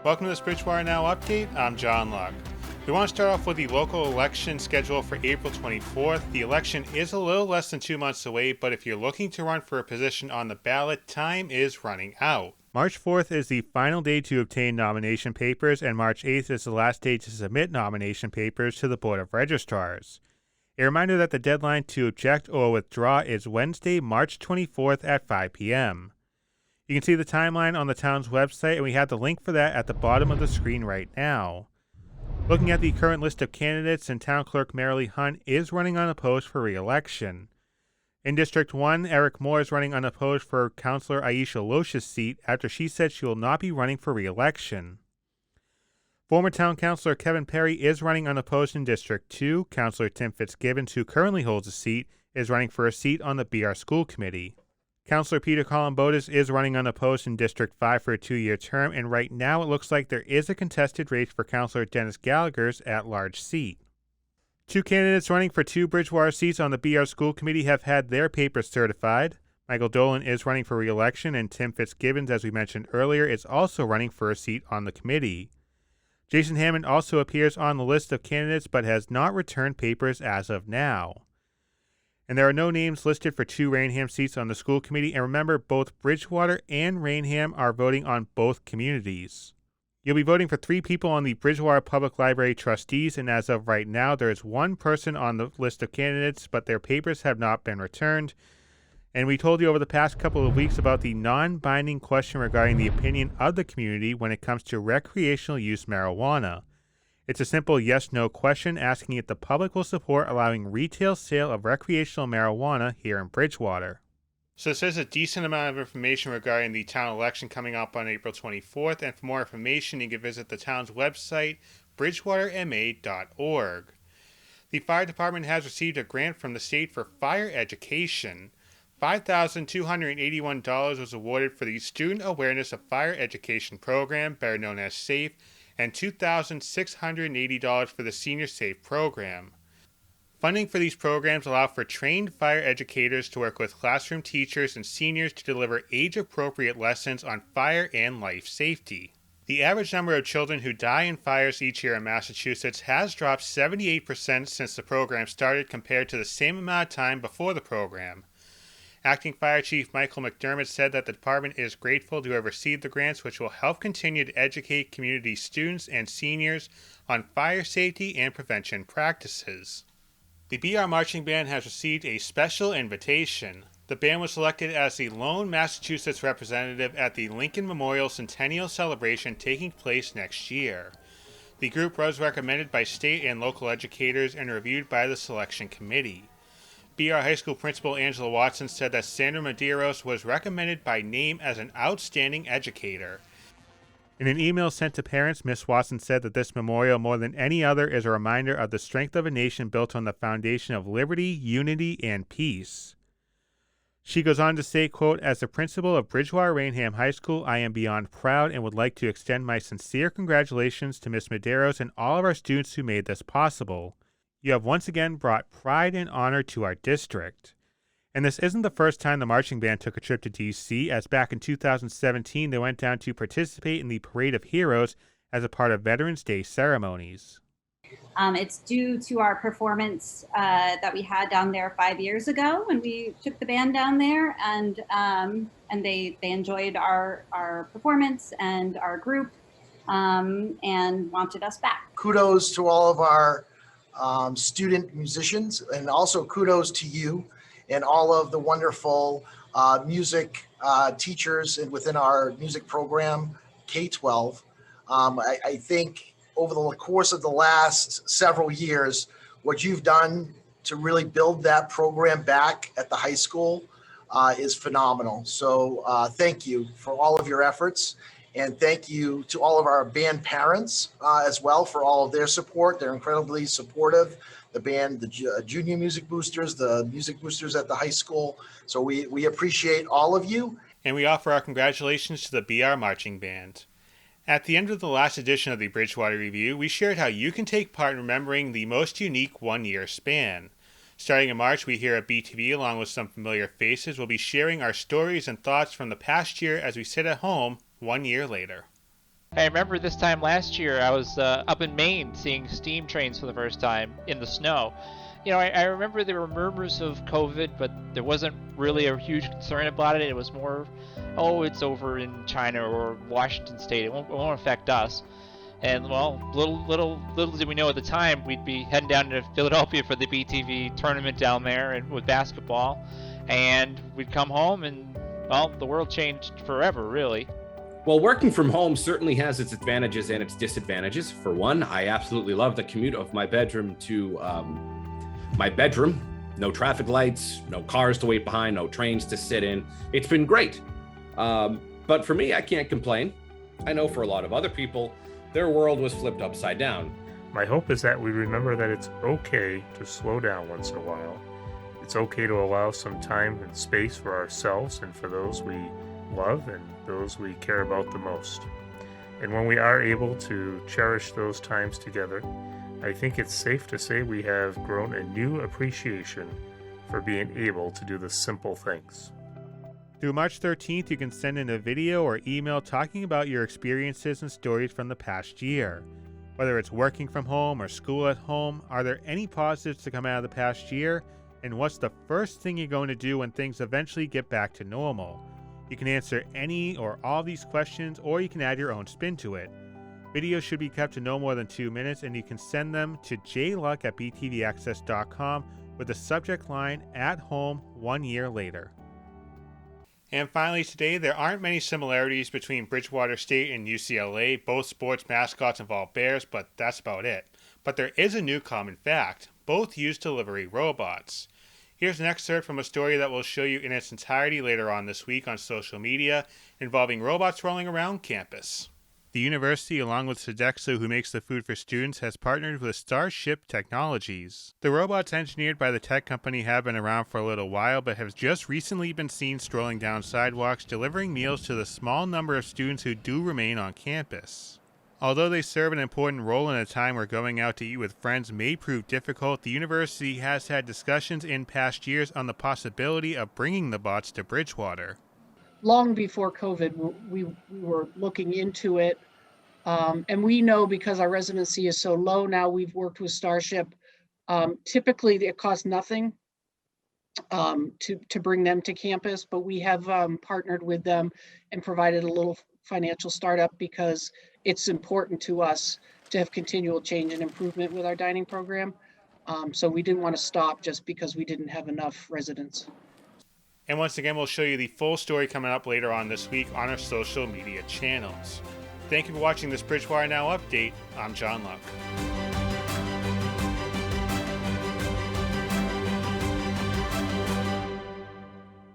Welcome to this Bridgewater Now update. I'm John Luck. We want to start off with the local election schedule for April 24th. The election is a little less than 2 months away, but if you're looking to run for a position on the ballot, time is running out. March 4th is the final day to obtain nomination papers, and March 8th is the last day to submit nomination papers to the Board of Registrars. A reminder that the deadline to object or withdraw is Wednesday, March 24th at 5 p.m. You can see the timeline on the town's website, and we have the link for that at the bottom of the screen right now. Looking at the current list of candidates, and Town Clerk Marilee Hunt is running unopposed for re-election. In District 1, Eric Moore is running unopposed for Councillor Aisha Loesh's seat after she said she will not be running for re-election. Former Town Councillor Kevin Perry is running unopposed in District 2. Councillor Tim Fitzgibbons, who currently holds a seat, is running for a seat on the BR School Committee. Councillor Peter Columbotis is running unopposed in District 5 for a 2-year term, and right now it looks like there is a contested race for Councillor Dennis Gallagher's at-large seat. 2 candidates running for 2 Bridgewater seats on the BR School Committee have had their papers certified. Michael Dolan is running for re-election, and Tim Fitzgibbons, as we mentioned earlier, is also running for a seat on the committee. Jason Hammond also appears on the list of candidates but has not returned papers as of now. And there are no names listed for 2 Rainham seats on the school committee, and remember, both Bridgewater and Rainham are voting on both communities. You'll be voting for 3 people on the Bridgewater Public Library trustees, and as of right now, there is 1 person on the list of candidates, but their papers have not been returned. And we told you over the past couple of weeks about the non-binding question regarding the opinion of the community when it comes to recreational use marijuana. It's a simple yes-no question asking if the public will support allowing retail sale of recreational marijuana here in Bridgewater. So this is a decent amount of information regarding the town election coming up on April 24th, and for more information you can visit the town's website, bridgewaterma.org. The fire department has received a grant from the state for fire education. $5,281 was awarded for the Student Awareness of Fire Education Program, better known as SAFE, and $2,680 for the Senior SAFE program. Funding for these programs allow for trained fire educators to work with classroom teachers and seniors to deliver age-appropriate lessons on fire and life safety. The average number of children who die in fires each year in Massachusetts has dropped 78% since the program started compared to the same amount of time before the program. Acting Fire Chief Michael McDermott said that the department is grateful to have received the grants, which will help continue to educate community students and seniors on fire safety and prevention practices. The BR Marching Band has received a special invitation. The band was selected as the lone Massachusetts representative at the Lincoln Memorial Centennial Celebration taking place next year. The group was recommended by state and local educators and reviewed by the selection committee. BR High School Principal Angela Watson said that Sandra Medeiros was recommended by name as an outstanding educator. In an email sent to parents, Ms. Watson said that this memorial, more than any other, is a reminder of the strength of a nation built on the foundation of liberty, unity, and peace. She goes on to say, quote, "As the principal of Bridgewater Rainham High School, I am beyond proud and would like to extend my sincere congratulations to Ms. Medeiros and all of our students who made this possible. You have once again brought pride and honor to our district." And this isn't the first time the marching band took a trip to D.C., as back in 2017 they went down to participate in the Parade of Heroes as a part of Veterans Day ceremonies. It's due to our performance that we had down there 5 years ago when we took the band down there, and they enjoyed our performance and our group and wanted us back. Kudos to all of our student musicians, and also kudos to you and all of the wonderful music teachers and within our music program, K-12. I think over the course of the last several years, what you've done to really build that program back at the high school is phenomenal. So thank you for all of your efforts. And thank you to all of our band parents as well for all of their support. They're incredibly supportive. The band, the junior music boosters, the music boosters at the high school. So we appreciate all of you. And we offer our congratulations to the BR Marching Band. At the end of the last edition of the Bridgewater Review, we shared how you can take part in remembering the most unique one-year span. Starting in March, we here at BTV, along with some familiar faces, will be sharing our stories and thoughts from the past year as we sit at home 1 year later. I remember this time last year, I was up in Maine seeing steam trains for the first time in the snow. I remember there were murmurs of COVID, but there wasn't really a huge concern about it. It was more, oh, it's over in China or Washington State. It won't affect us. And well, little did we know at the time we'd be heading down to Philadelphia for the BTV tournament down there and with basketball, and we'd come home and well, the world changed forever, really. Well, working from home certainly has its advantages and its disadvantages. For one, I absolutely love the commute of my bedroom to my bedroom. No traffic lights, no cars to wait behind, no trains to sit in. It's been great. But for me, I can't complain. I know for a lot of other people, their world was flipped upside down. My hope is that we remember that it's okay to slow down once in a while. It's okay to allow some time and space for ourselves and for those we love and those we care about the most. And when we are able to cherish those times together, I think it's safe to say we have grown a new appreciation for being able to do the simple things. Through March 13th, you can send in a video or email talking about your experiences and stories from the past year. Whether it's working from home or school at home, are there any positives to come out of the past year? And what's the first thing you're going to do when things eventually get back to normal? You can answer any or all of these questions, or you can add your own spin to it. Videos should be kept to no more than 2 minutes, and you can send them to jluck@btvaccess.com with the subject line, "At Home 1 year later." And finally today, there aren't many similarities between Bridgewater State and UCLA. Both sports mascots involve bears, but that's about it. But there is a new common fact. Both use delivery robots. Here's an excerpt from a story that we'll show you in its entirety later on this week on social media, involving robots rolling around campus. The university, along with Sodexo, who makes the food for students, has partnered with Starship Technologies. The robots engineered by the tech company have been around for a little while, but have just recently been seen strolling down sidewalks, delivering meals to the small number of students who do remain on campus. Although they serve an important role in a time where going out to eat with friends may prove difficult, the university has had discussions in past years on the possibility of bringing the bots to Bridgewater. Long before COVID, we were looking into it. And we know because our residency is so low now, we've worked with Starship. Typically, it costs nothing to bring them to campus, but we have partnered with them and provided a little financial startup because it's important to us to have continual change and improvement with our dining program. So we didn't want to stop just because we didn't have enough residents. And once again, we'll show you the full story coming up later on this week on our social media channels. Thank you for watching this Bridgewater Now update. I'm John Luck.